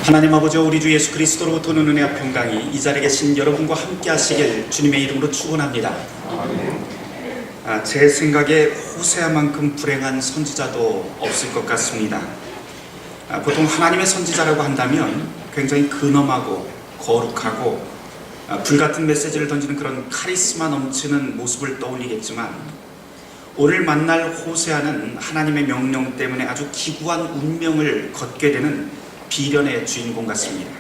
하나님 아버지, 우리 주 예수 그리스도로부터 오는 은혜와 평강이 이 자리에 계신 여러분과 함께 하시길 주님의 이름으로 축원합니다. 제 생각에 호세아만큼 불행한 선지자도 없을 것 같습니다. 보통 하나님의 선지자라고 한다면 굉장히 근엄하고 거룩하고 불같은 메시지를 던지는 그런 카리스마 넘치는 모습을 떠올리겠지만, 오늘 만날 호세아는 하나님의 명령 때문에 아주 기구한 운명을 걷게 되는 비련의 주인공 같습니다.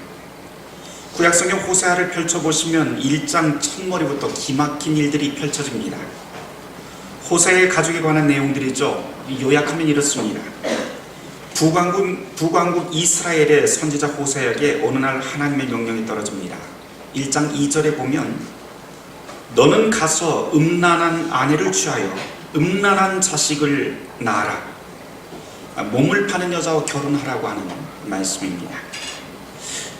구약성경 호세아를 펼쳐보시면 1장 첫머리부터 기막힌 일들이 펼쳐집니다. 호세아의 가족에 관한 내용들이죠. 요약하면 이렇습니다. 북왕국 이스라엘의 선지자 호세아에게 어느 날 하나님의 명령이 떨어집니다. 1장 2절에 보면, 너는 가서 음란한 아내를 취하여 음란한 자식을 낳아라. 몸을 파는 여자와 결혼하라고 하는 말씀입니다.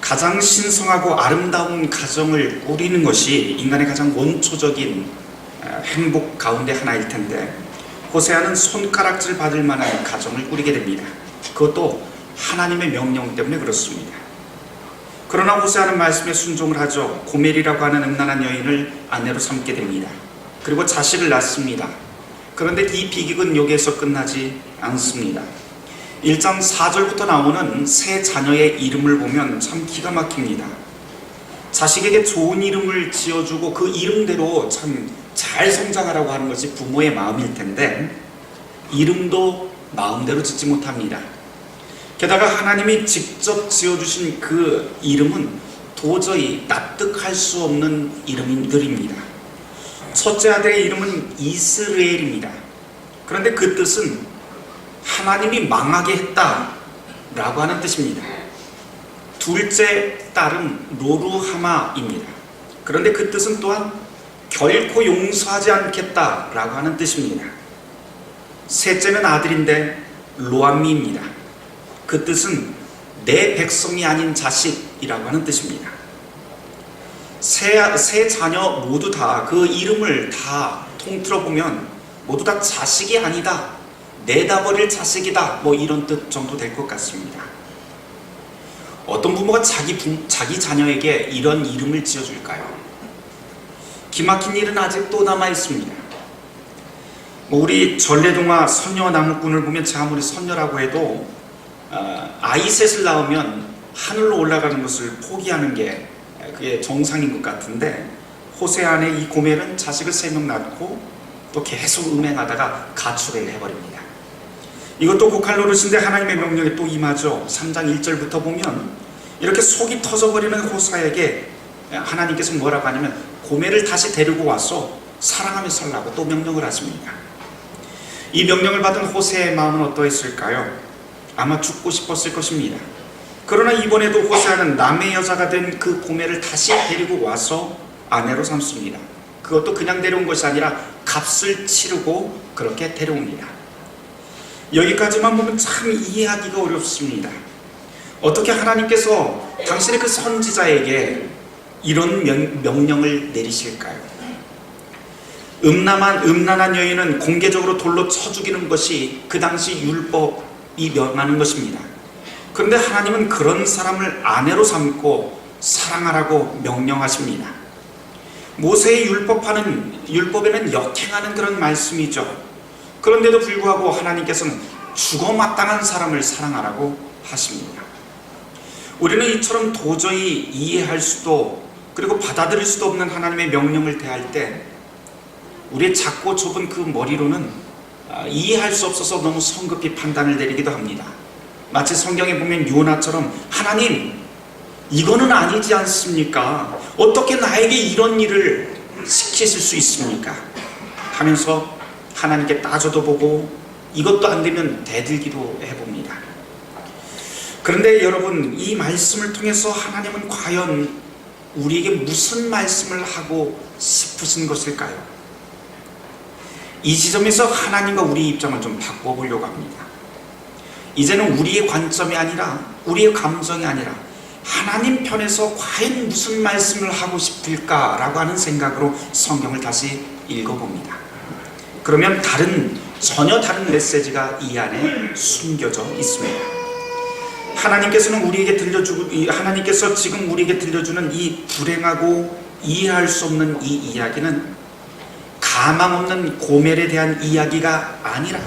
가장 신성하고 아름다운 가정을 꾸리는 것이 인간의 가장 원초적인 행복 가운데 하나일 텐데, 호세아는 손가락질 받을 만한 가정을 꾸리게 됩니다. 그것도 하나님의 명령 때문에 그렇습니다. 그러나 호세아는 말씀에 순종을 하죠. 고멜이라고 하는 음란한 여인을 아내로 삼게 됩니다. 그리고 자식을 낳습니다. 그런데 이 비극은 여기에서 끝나지 않습니다. 1장 4절부터 나오는 세 자녀의 이름을 보면 참 기가 막힙니다. 자식에게 좋은 이름을 지어주고 그 이름대로 참 잘 성장하라고 하는 것이 부모의 마음일 텐데, 이름도 마음대로 짓지 못합니다. 게다가 하나님이 직접 지어주신 그 이름은 도저히 납득할 수 없는 이름들입니다. 첫째 아들의 이름은 이스라엘입니다. 그런데 그 뜻은 하나님이 망하게 했다라고 하는 뜻입니다. 둘째 딸은 로루하마입니다. 그런데 그 뜻은 또한 결코 용서하지 않겠다라고 하는 뜻입니다. 셋째는 아들인데 로암미입니다. 그 뜻은 내 백성이 아닌 자식이라고 하는 뜻입니다. 세 자녀 모두 다 그 이름을 다 통틀어 보면 모두 다 자식이 아니다, 내다버릴 자식이다, 뭐 이런 뜻 정도 될 것 같습니다. 어떤 부모가 자기 자녀에게 이런 이름을 지어줄까요? 기막힌 일은 아직도 남아있습니다. 우리 전래동화 선녀 나무꾼을 보면, 제 아무리 선녀라고 해도 아이 셋을 낳으면 하늘로 올라가는 것을 포기하는 게 그게 정상인 것 같은데, 호세아 아내 이 고멜은 자식을 3명 낳고 또 계속 음행하다가 가출을 해버립니다. 이것도 고칼 노릇인데 하나님의 명령에 또 임하죠. 3장 1절부터 보면 이렇게 속이 터져버리는 호세아에게 하나님께서 뭐라고 하냐면, 고멜을 다시 데리고 와서 사랑하며 살라고 또 명령을 하십니다. 이 명령을 받은 호세아의 마음은 어떠했을까요? 아마 죽고 싶었을 것입니다. 그러나 이번에도 호세아는 남의 여자가 된 그 고멜을 다시 데리고 와서 아내로 삼습니다. 그것도 그냥 데려온 것이 아니라 값을 치르고 그렇게 데려옵니다. 여기까지만 보면 참 이해하기가 어렵습니다. 어떻게 하나님께서 당신의 그 선지자에게 이런 명령을 내리실까요? 음란한 여인은 공개적으로 돌로 쳐 죽이는 것이 그 당시 율법이 명하는 것입니다. 그런데 하나님은 그런 사람을 아내로 삼고 사랑하라고 명령하십니다. 모세의 율법에는 역행하는 그런 말씀이죠. 그런데도 불구하고 하나님께서는 죽어마땅한 사람을 사랑하라고 하십니다. 우리는 이처럼 도저히 이해할 수도 그리고 받아들일 수도 없는 하나님의 명령을 대할 때 우리의 작고 좁은 그 머리로는 이해할 수 없어서 너무 성급히 판단을 내리기도 합니다. 마치 성경에 보면 요나처럼, 하나님, 이거는 아니지 않습니까? 어떻게 나에게 이런 일을 시키실 수 있습니까? 하면서 하나님께 따져도 보고 이것도 안 되면 대들기도 해봅니다. 그런데 여러분, 이 말씀을 통해서 하나님은 과연 우리에게 무슨 말씀을 하고 싶으신 것일까요? 이 지점에서 하나님과 우리의 입장을 좀 바꿔보려고 합니다. 이제는 우리의 관점이 아니라, 우리의 감정이 아니라 하나님 편에서 과연 무슨 말씀을 하고 싶을까라고 하는 생각으로 성경을 다시 읽어봅니다. 그러면 전혀 다른 메시지가 이 안에 숨겨져 있습니다. 하나님께서 지금 우리에게 들려주는 이 불행하고 이해할 수 없는 이 이야기는 가망 없는 고멜에 대한 이야기가 아니라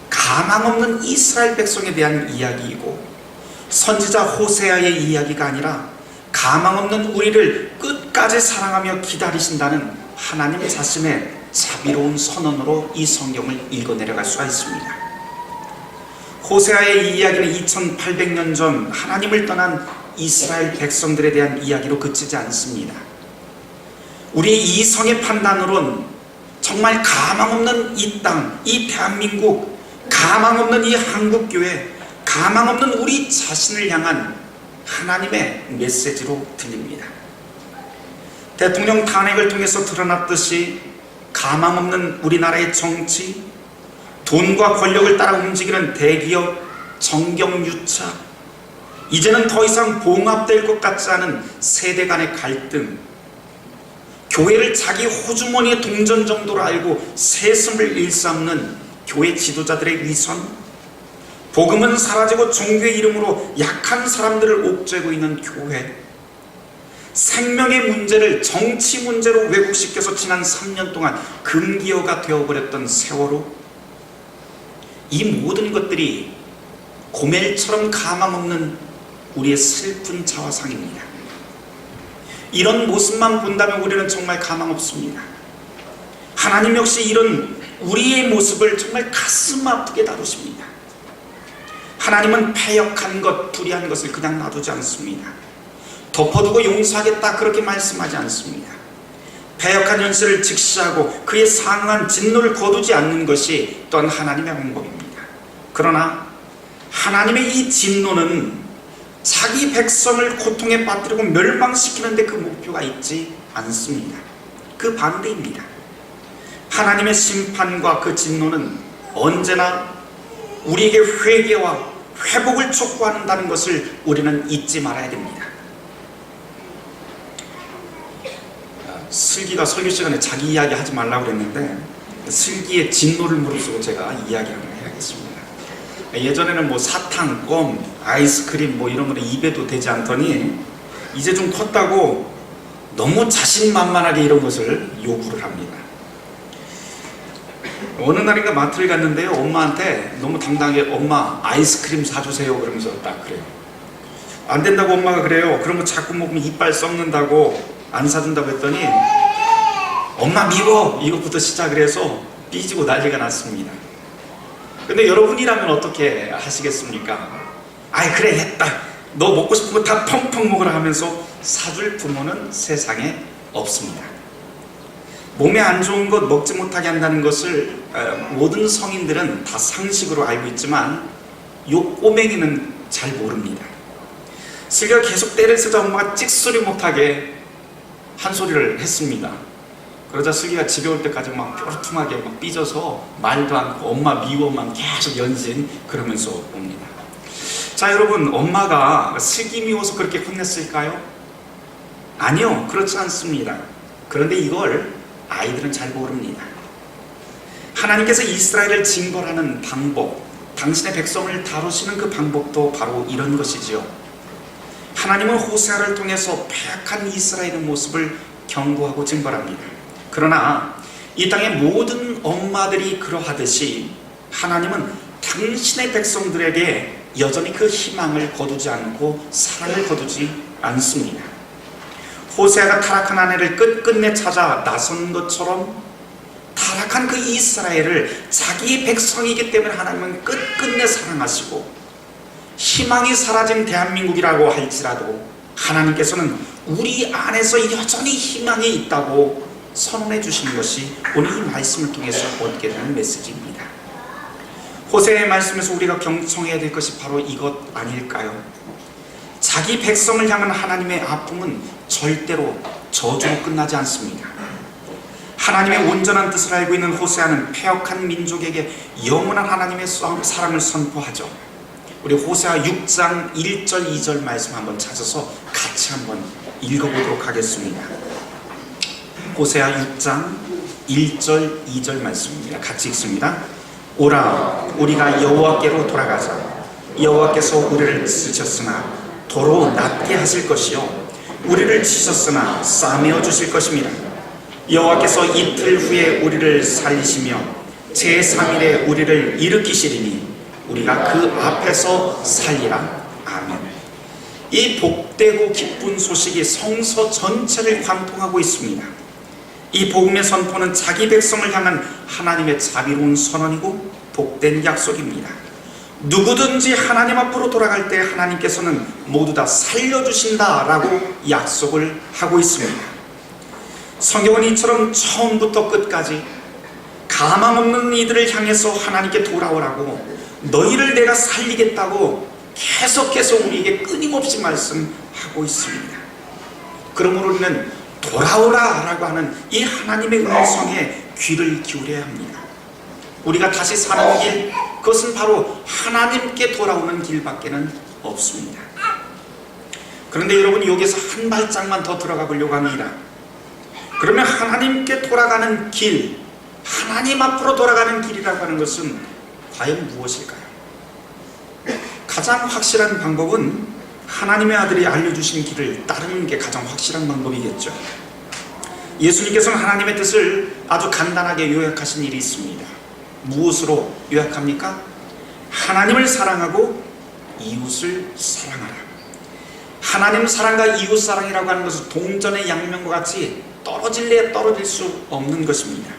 가망 없는 이스라엘 백성에 대한 이야기이고, 선지자 호세아의 이야기가 아니라 가망 없는 우리를 끝까지 사랑하며 기다리신다는 하나님 자신의 자비로운 선언으로 이 성경을 읽어 내려갈 수가 있습니다. 호세아의 이야기는 2800년 전 하나님을 떠난 이스라엘 백성들에 대한 이야기로 그치지 않습니다. 우리의 이성의 판단으론 정말 가망 없는 이 땅, 이 대한민국, 가망 없는 이 한국교회, 가망 없는 우리 자신을 향한 하나님의 메시지로 들립니다. 대통령 탄핵을 통해서 드러났듯이 가망 없는 우리나라의 정치, 돈과 권력을 따라 움직이는 대기업, 정경유착, 이제는 더 이상 봉합될 것 같지 않은 세대 간의 갈등, 교회를 자기 호주머니의 동전 정도로 알고 세습을 일삼는 교회 지도자들의 위선, 복음은 사라지고 종교의 이름으로 약한 사람들을 옥죄고 있는 교회, 생명의 문제를 정치 문제로 왜곡시켜서 지난 3년 동안 금기어가 되어버렸던 세월호, 이 모든 것들이 고멜처럼 가망 없는 우리의 슬픈 자화상입니다. 이런 모습만 본다면 우리는 정말 가망 없습니다. 하나님 역시 이런 우리의 모습을 정말 가슴 아프게 다루십니다. 하나님은 패역한 것, 불의한 것을 그냥 놔두지 않습니다. 덮어두고 용서하겠다 그렇게 말씀하지 않습니다. 패역한 현실을 직시하고 그의 상한 진노를 거두지 않는 것이 또한 하나님의 방법입니다. 그러나 하나님의 이 진노는 자기 백성을 고통에 빠뜨리고 멸망시키는 데 그 목표가 있지 않습니다. 그 반대입니다. 하나님의 심판과 그 진노는 언제나 우리에게 회개와 회복을 촉구한다는 것을 우리는 잊지 말아야 됩니다. 슬기가 설교 시간에 자기 이야기 하지 말라고 그랬는데 슬기의 진노를 무릅쓰고 제가 이야기를 해야겠습니다. 예전에는 뭐 사탕, 껌, 아이스크림 뭐 이런 거를 입에도 대지 않더니 이제 좀 컸다고 너무 자신만만하게 이런 것을 요구를 합니다. 어느 날인가 마트를 갔는데요, 엄마한테 너무 당당하게 엄마 아이스크림 사주세요 그러면서 딱 그래요. 안 된다고 엄마가 그래요. 그런 거 자꾸 먹으면 이빨 썩는다고 안 사준다고 했더니 엄마 미워 이것부터 시작을 해서 삐지고 난리가 났습니다. 근데 여러분이라면 어떻게 하시겠습니까? 아이 그래 했다, 너 먹고 싶은 거 다 펑펑 먹으라 하면서 사줄 부모는 세상에 없습니다. 몸에 안 좋은 것 먹지 못하게 한다는 것을 모든 성인들은 다 상식으로 알고 있지만 요 꼬맹이는 잘 모릅니다. 슬기가 계속 때를 쓰자 엄마가 찍소리 못하게 한 소리를 했습니다. 그러자 슬기가 집에 올 때까지 막 뾰루퉁하게 막 삐져서 말도 않고 엄마 미워만 계속 연신 그러면서 옵니다. 자 여러분, 엄마가 슬기 미워서 그렇게 혼냈을까요? 아니요, 그렇지 않습니다. 그런데 이걸 아이들은 잘 모릅니다. 하나님께서 이스라엘을 징벌하는 방법, 당신의 백성을 다루시는 그 방법도 바로 이런 것이지요. 하나님은 호세아를 통해서 패악한 이스라엘의 모습을 경고하고 징벌합니다. 그러나 이 땅의 모든 엄마들이 그러하듯이 하나님은 당신의 백성들에게 여전히 그 희망을 거두지 않고 사랑을 거두지 않습니다. 호세아가 타락한 아내를 끝끝내 찾아 나선 것처럼 타락한 그 이스라엘을 자기의 백성이기 때문에 하나님은 끝끝내 사랑하시고, 희망이 사라진 대한민국이라고 할지라도 하나님께서는 우리 안에서 여전히 희망이 있다고 선언해 주시는 것이 오늘 이 말씀을 통해서 얻게 되는 메시지입니다. 호세아의 말씀에서 우리가 경청해야 될 것이 바로 이것 아닐까요? 자기 백성을 향한 하나님의 아픔은 절대로 저주로 끝나지 않습니다. 하나님의 온전한 뜻을 알고 있는 호세아는 패역한 민족에게 영원한 하나님의 사랑을 선포하죠. 우리 호세아 6장 1절 2절 말씀 한번 찾아서 같이 한번 읽어보도록 하겠습니다. 호세아 6장 1절 2절 말씀입니다. 같이 읽습니다. 오라, 우리가 여호와께로 돌아가자. 여호와께서 우리를 쓰셨으나 도로 낫게 하실 것이요 우리를 치셨으나 싸매어 주실 것입니다. 여호와께서 이틀 후에 우리를 살리시며 제3일에 우리를 일으키시리니 우리가 그 앞에서 살리라. 아멘. 이 복되고 기쁜 소식이 성서 전체를 관통하고 있습니다. 이 복음의 선포는 자기 백성을 향한 하나님의 자비로운 선언이고 복된 약속입니다. 누구든지 하나님 앞으로 돌아갈 때 하나님께서는 모두 다 살려주신다라고 약속을 하고 있습니다. 성경은 이처럼 처음부터 끝까지 가망 없는 이들을 향해서 하나님께 돌아오라고, 너희를 내가 살리겠다고 계속해서 우리에게 끊임없이 말씀하고 있습니다. 그러므로 우리는 돌아오라 라고 하는 이 하나님의 음성에 귀를 기울여야 합니다. 우리가 다시 사는 길, 그것은 바로 하나님께 돌아오는 길밖에는 없습니다. 그런데 여러분, 여기서 한 발짝만 더 들어가 보려고 합니다. 그러면 하나님께 돌아가는 길, 하나님 앞으로 돌아가는 길이라고 하는 것은 과연 무엇일까요? 가장 확실한 방법은 하나님의 아들이 알려주신 길을 따르는 게 가장 확실한 방법이겠죠. 예수님께서는 하나님의 뜻을 아주 간단하게 요약하신 일이 있습니다. 무엇으로 요약합니까? 하나님을 사랑하고 이웃을 사랑하라. 하나님 사랑과 이웃 사랑이라고 하는 것은 동전의 양면과 같이 떨어질래야 떨어질 수 없는 것입니다.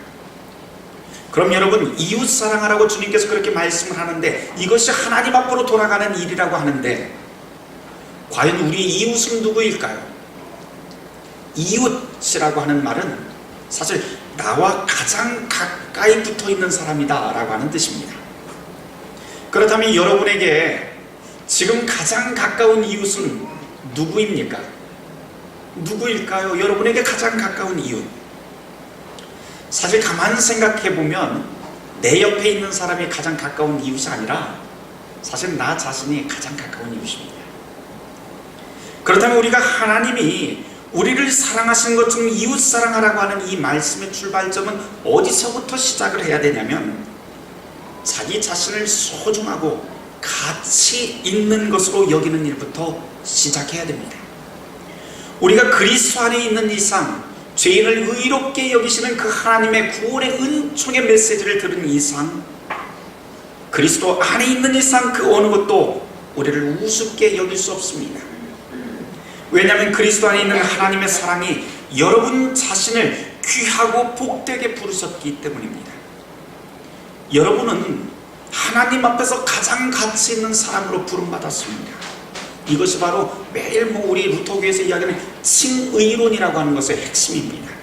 그럼 여러분, 이웃 사랑하라고 주님께서 그렇게 말씀을 하는데 이것이 하나님 앞으로 돌아가는 일이라고 하는데, 과연 우리 이웃은 누구일까요? 이웃이라고 하는 말은 사실 나와 가장 가까이 붙어 있는 사람이다 라고 하는 뜻입니다. 그렇다면 여러분에게 지금 가장 가까운 이웃은 누구입니까? 누구일까요? 여러분에게 가장 가까운 이웃. 사실 가만히 생각해 보면 내 옆에 있는 사람이 가장 가까운 이웃이 아니라 사실 나 자신이 가장 가까운 이웃입니다. 그렇다면 우리가 하나님이 우리를 사랑하신 것처럼 이웃 사랑하라고 하는 이 말씀의 출발점은 어디서부터 시작을 해야 되냐면, 자기 자신을 소중하고 가치 있는 것으로 여기는 일부터 시작해야 됩니다. 우리가 그리스도 안에 있는 이상, 죄인을 의롭게 여기시는 그 하나님의 구원의 은총의 메시지를 들은 이상, 그리스도 안에 있는 이상 그 어느 것도 우리를 우습게 여길 수 없습니다. 왜냐하면 그리스도 안에 있는 하나님의 사랑이 여러분 자신을 귀하고 복되게 부르셨기 때문입니다. 여러분은 하나님 앞에서 가장 가치 있는 사람으로 부름받았습니다. 이것이 바로 매일 우리 루터교에서 이야기하는 칭의론이라고 하는 것의 핵심입니다.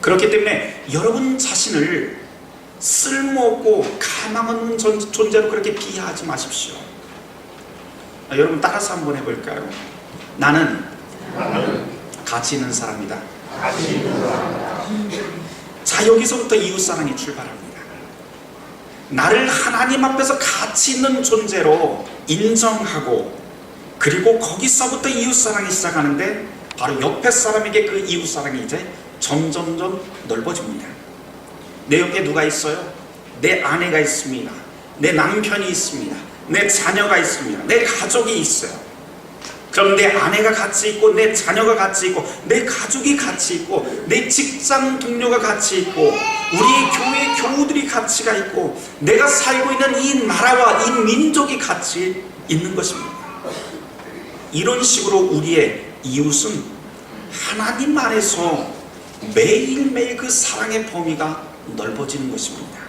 그렇기 때문에 여러분 자신을 쓸모없고 가망없는 존재로 그렇게 비하하지 마십시오. 여러분 따라서 한번 해볼까요? 나는 가치 있는 사람이다. 자, 여기서부터 이웃사랑이 출발합니다. 나를 하나님 앞에서 가치 있는 존재로 인정하고, 그리고 거기서부터 이웃사랑이 시작하는데, 바로 옆에 사람에게 그 이웃사랑이 이제 점점점 넓어집니다. 내 옆에 누가 있어요? 내 아내가 있습니다. 내 남편이 있습니다. 내 자녀가 있습니다. 내 가족이 있어요. 그럼 내 아내가 같이 있고, 내 자녀가 같이 있고, 내 가족이 같이 있고, 내 직장 동료가 같이 있고, 우리 교회 교우들이 같이가 있고, 내가 살고 있는 이 나라와 이 민족이 같이 있는 것입니다. 이런 식으로 우리의 이웃은 하나님 안에서 매일매일 그 사랑의 범위가 넓어지는 것입니다.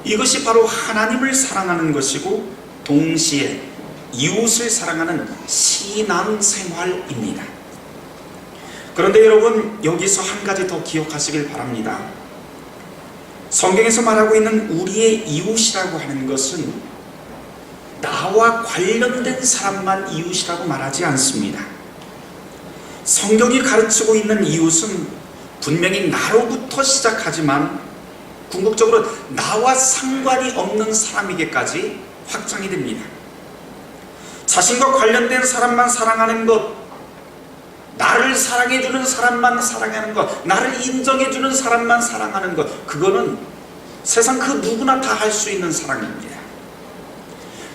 이것이 바로 하나님을 사랑하는 것이고, 동시에 이웃을 사랑하는 신앙생활입니다. 그런데 여러분, 여기서 한 가지 더 기억하시길 바랍니다. 성경에서 말하고 있는 우리의 이웃이라고 하는 것은 나와 관련된 사람만 이웃이라고 말하지 않습니다. 성경이 가르치고 있는 이웃은 분명히 나로부터 시작하지만 궁극적으로 나와 상관이 없는 사람에게까지 확장이 됩니다. 자신과 관련된 사람만 사랑하는 것, 나를 사랑해주는 사람만 사랑하는 것, 나를 인정해주는 사람만 사랑하는 것, 그거는 세상 그 누구나 다 할 수 있는 사랑입니다.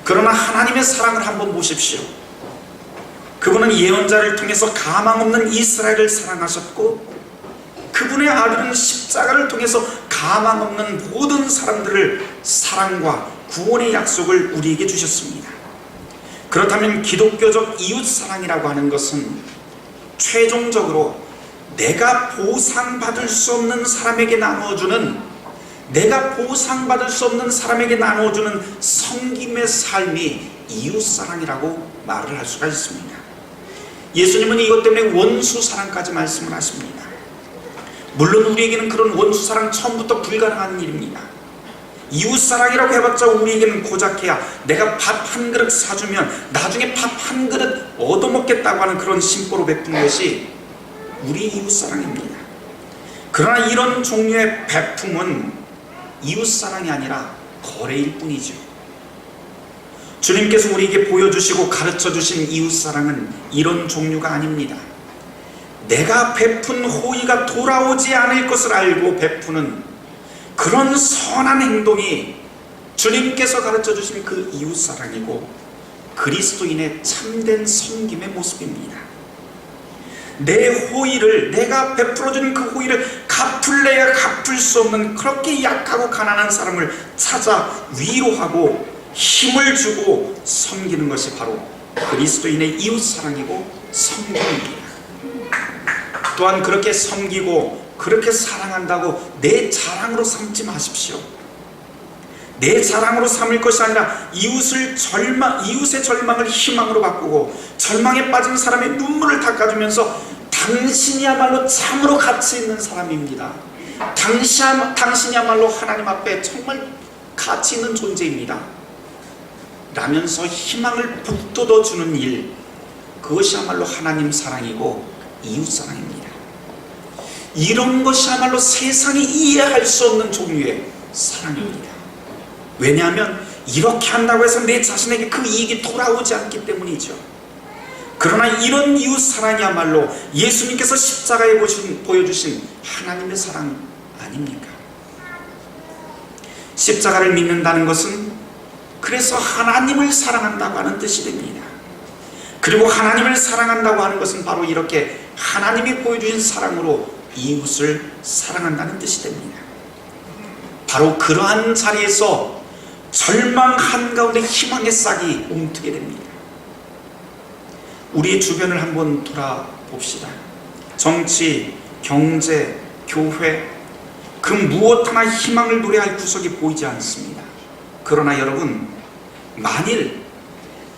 그러나 하나님의 사랑을 한번 보십시오. 그분은 예언자를 통해서 가망 없는 이스라엘을 사랑하셨고, 그분의 아들은 십자가를 통해서 가망 없는 모든 사람들을 사랑과 구원의 약속을 우리에게 주셨습니다. 그렇다면 기독교적 이웃사랑이라고 하는 것은 최종적으로 내가 보상받을 수 없는 사람에게 나누어주는, 내가 보상받을 수 없는 사람에게 나누어주는 섬김의 삶이 이웃사랑이라고 말을 할 수가 있습니다. 예수님은 이것 때문에 원수사랑까지 말씀을 하십니다. 물론 우리에게는 그런 원수사랑 처음부터 불가능한 일입니다. 이웃사랑이라고 해봤자 우리에게는 고작해야 내가 밥 한 그릇 사주면 나중에 밥 한 그릇 얻어먹겠다고 하는 그런 심보로 베푼 것이 우리 이웃사랑입니다. 그러나 이런 종류의 베품은 이웃사랑이 아니라 거래일 뿐이죠. 주님께서 우리에게 보여주시고 가르쳐주신 이웃사랑은 이런 종류가 아닙니다. 내가 베푼 호의가 돌아오지 않을 것을 알고 베푸는 그런 선한 행동이 주님께서 가르쳐주신 그 이웃사랑이고 그리스도인의 참된 섬김의 모습입니다. 내 호의를, 내가 베풀어준 그 호의를 갚을래야 갚을 수 없는 그렇게 약하고 가난한 사람을 찾아 위로하고 힘을 주고 섬기는 것이 바로 그리스도인의 이웃사랑이고 섬김입니다. 또한 그렇게 섬기고 그렇게 사랑한다고 내 자랑으로 삼지 마십시오. 내 자랑으로 삼을 것이 아니라 이웃의 절망을 희망으로 바꾸고 절망에 빠진 사람의 눈물을 닦아주면서 당신이야말로 참으로 가치 있는 사람입니다. 당신이야말로 하나님 앞에 정말 가치 있는 존재입니다 라면서 희망을 북돋워주는 일, 그것이야말로 하나님 사랑이고 이웃사랑입니다. 이런 것이야말로 세상이 이해할 수 없는 종류의 사랑입니다. 왜냐하면 이렇게 한다고 해서 내 자신에게 그 이익이 돌아오지 않기 때문이죠. 그러나 이런 이웃사랑이야말로 예수님께서 십자가에 보여주신 하나님의 사랑 아닙니까? 십자가를 믿는다는 것은 그래서 하나님을 사랑한다고 하는 뜻이 됩니다. 그리고 하나님을 사랑한다고 하는 것은 바로 이렇게 하나님이 보여주신 사랑으로 이웃을 사랑한다는 뜻이 됩니다. 바로 그러한 자리에서 절망 한가운데 희망의 싹이 움트게 됩니다. 우리의 주변을 한번 돌아봅시다. 정치, 경제, 교회, 그 무엇 하나 희망을 노래할 구석이 보이지 않습니다. 그러나 여러분, 만일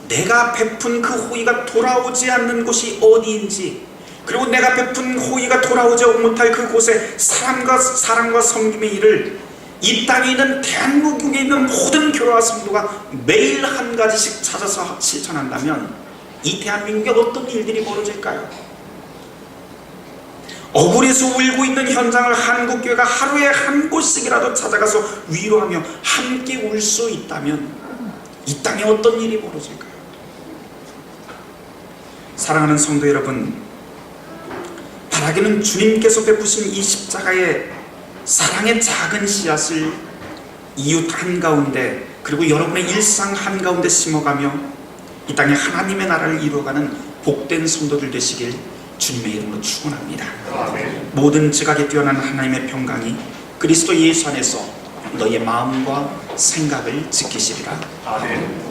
내가 베푼 그 호의가 돌아오지 않는 곳이 어디인지, 그리고 내가 베푼 호의가 돌아오지 못할 그곳에 사랑과 섬김의 일을 이 땅에 있는 대한민국에 있는 모든 교회와 성도가 매일 한 가지씩 찾아서 실천한다면 이 대한민국에 어떤 일들이 벌어질까요? 억울해서 울고 있는 현장을 한국교회가 하루에 한 곳씩이라도 찾아가서 위로하며 함께 울 수 있다면 이 땅에 어떤 일이 벌어질까요? 사랑하는 성도 여러분, 바라기는 주님께서 베푸신 이 십자가의 사랑의 작은 씨앗을 이웃 한가운데, 그리고 여러분의 일상 한가운데 심어가며 이 땅에 하나님의 나라를 이루어가는 복된 성도들 되시길 주님의 이름으로 축원합니다. 모든 지각에 뛰어난 하나님의 평강이 그리스도 예수 안에서 너의 마음과 생각을 지키시리라. 아멘.